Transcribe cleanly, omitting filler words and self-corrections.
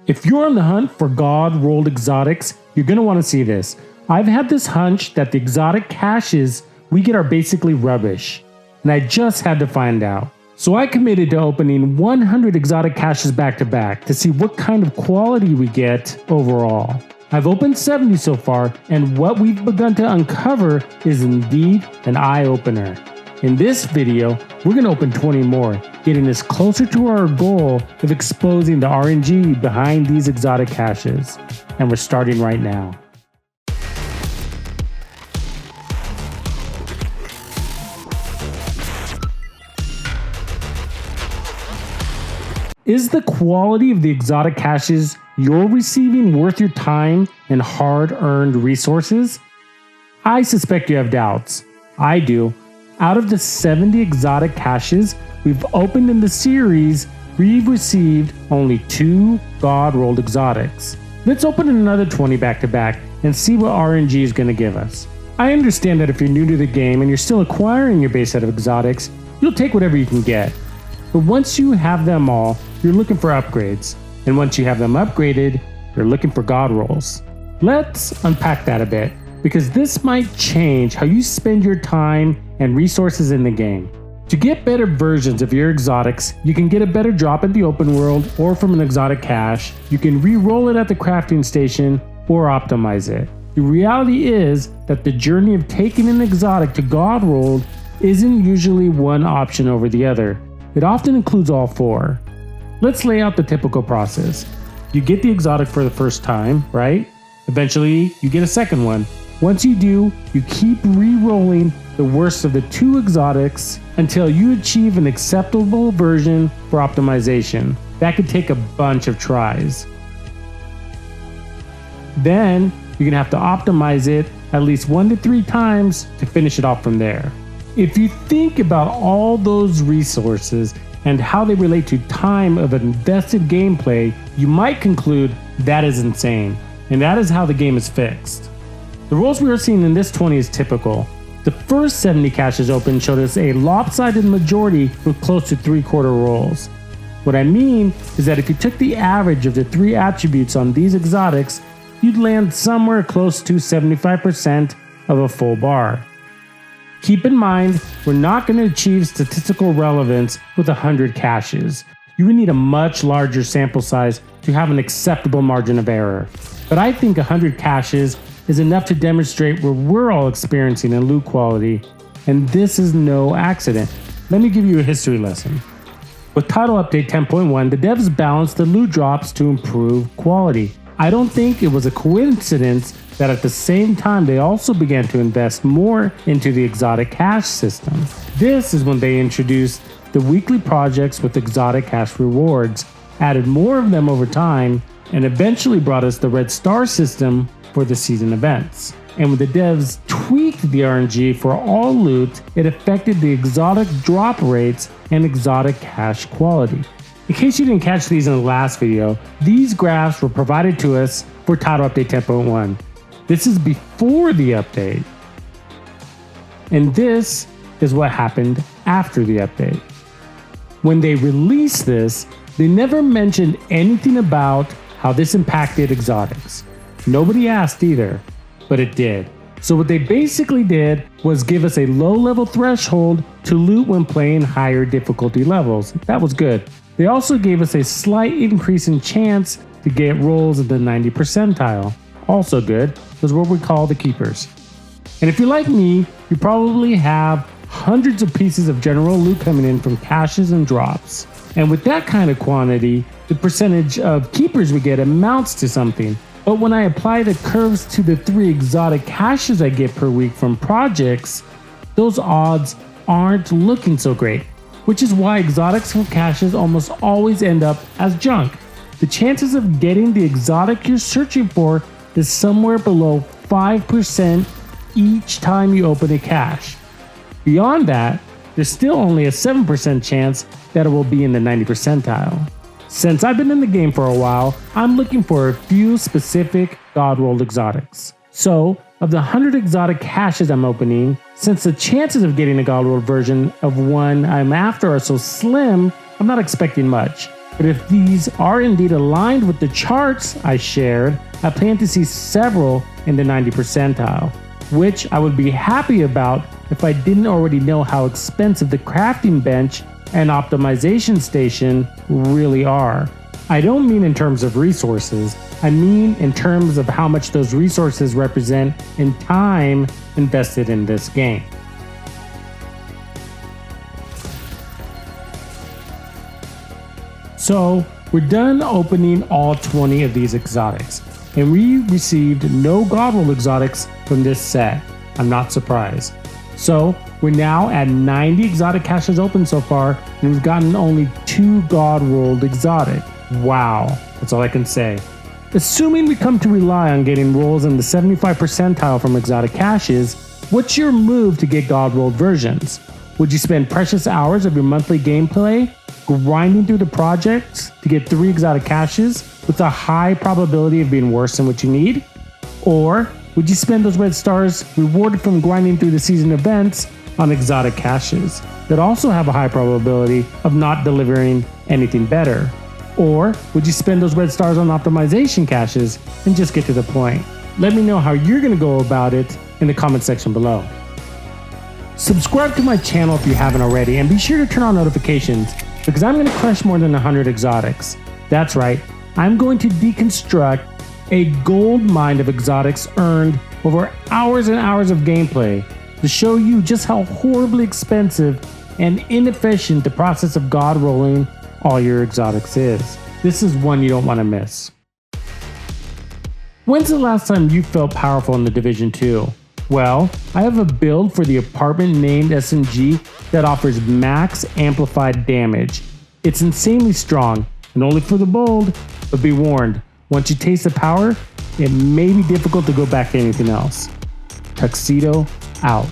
If you're on the hunt for God-rolled exotics, you're going to want to see this. I've had this hunch that the exotic caches we get are basically rubbish, and I just had to find out. So I committed to opening 100 exotic caches back to back to see what kind of quality we get overall. I've opened 70 so far, and what we've begun to uncover is indeed an eye-opener. In this video, we're going to open 20 more, getting us closer to our goal of exposing the RNG behind these exotic caches. And we're starting right now. Is the quality of the exotic caches you're receiving worth your time and hard-earned resources? I suspect you have doubts. I do. Out of the 70 exotic caches we've opened in the series, we've received only 2 God-rolled exotics. Let's open another 20 back-to-back and see what RNG is going to give us. I understand that if you're new to the game and you're still acquiring your base set of exotics, you'll take whatever you can get. But once you have them all, you're looking for upgrades. And once you have them upgraded, you're looking for God rolls. Let's unpack that a bit, because this might change how you spend your time and resources in the game. To get better versions of your exotics, you can get a better drop in the open world or from an exotic cache. You can re-roll it at the crafting station or optimize it. The reality is that the journey of taking an exotic to God rolled isn't usually one option over the other. It often includes all 4. Let's lay out the typical process. You get the exotic for the first time, right? Eventually, you get a second one. Once you do, you keep re-rolling the worst of the 2 exotics until you achieve an acceptable version for optimization. That could take a bunch of tries. Then, you're going to have to optimize it at least 1 to 3 times to finish it off from there. If you think about all those resources and how they relate to time of invested gameplay, you might conclude that is insane, and that is how the game is fixed. The rolls we are seeing in this 20 is typical. The first 70 caches open showed us a lopsided majority with close to 3/4 rolls. What I mean is that if you took the average of the 3 attributes on these exotics, you'd land somewhere close to 75% of a full bar. Keep in mind, we're not going to achieve statistical relevance with 100 caches. You would need a much larger sample size to have an acceptable margin of error. But I think 100 caches is enough to demonstrate what we're all experiencing in loot quality, and this is no accident. Let me give you a history lesson. With Title Update 10.1, the devs balanced the loot drops to improve quality. I don't think it was a coincidence that at the same time they also began to invest more into the exotic cache system. This is when they introduced the weekly projects with exotic cache rewards, added more of them over time, and eventually brought us the red star system for the season events. And when the devs tweaked the RNG for all loot, it affected the exotic drop rates and exotic cache quality. In case you didn't catch these in the last video, these graphs were provided to us for Title Update 10.1. This is before the update. And this is what happened after the update. When they released this, they never mentioned anything about how this impacted exotics. Nobody asked either, but it did. So what they basically did was give us a low-level threshold to loot when playing higher difficulty levels. That was good. They also gave us a slight increase in chance to get rolls in the 90th percentile. Also good. Those are what we call the keepers. And if you're like me, you probably have hundreds of pieces of general loot coming in from caches and drops. And with that kind of quantity, the percentage of keepers we get amounts to something. But when I apply the curves to the 3 exotic caches I get per week from projects, those odds aren't looking so great, which is why exotics from caches almost always end up as junk. The chances of getting the exotic you're searching for is somewhere below 5% each time you open a cache. Beyond that, there's still only a 7% chance that it will be in the 90th percentile. Since I've been in the game for a while, I'm looking for a few specific God-rolled exotics. So, of the 100 exotic caches I'm opening, since the chances of getting a God-rolled version of one I'm after are so slim, I'm not expecting much. But if these are indeed aligned with the charts I shared, I plan to see several in the 90 percentile, which I would be happy about if I didn't already know how expensive the crafting bench and optimization station really are. I don't mean in terms of resources, I mean in terms of how much those resources represent in time invested in this game. So we're done opening all 20 of these exotics, and we received no God Roll exotics from this set. I'm not surprised. So we're now at 90 exotic caches open so far, and we've gotten only 2 God Rolled exotic. Wow, that's all I can say. Assuming we come to rely on getting rolls in the 75 percentile from exotic caches, what's your move to get God Rolled versions? Would you spend precious hours of your monthly gameplay grinding through the projects to get 3 exotic caches with a high probability of being worse than what you need? Or would you spend those red stars rewarded from grinding through the season events on exotic caches that also have a high probability of not delivering anything better? Or would you spend those red stars on optimization caches and just get to the point? Let me know how you're going to go about it in the comment section below. Subscribe to my channel if you haven't already, and be sure to turn on notifications because I'm going to crush more than 100 exotics. That's right, I'm going to deconstruct a gold mine of exotics earned over hours and hours of gameplay to show you just how horribly expensive and inefficient the process of God rolling all your exotics is. This is one you don't want to miss. When's the last time you felt powerful in the Division 2? Well, I have a build for the apartment named SMG that offers max amplified damage. It's insanely strong and only for the bold, but be warned, once you taste the power, it may be difficult to go back to anything else. Tuxedo out.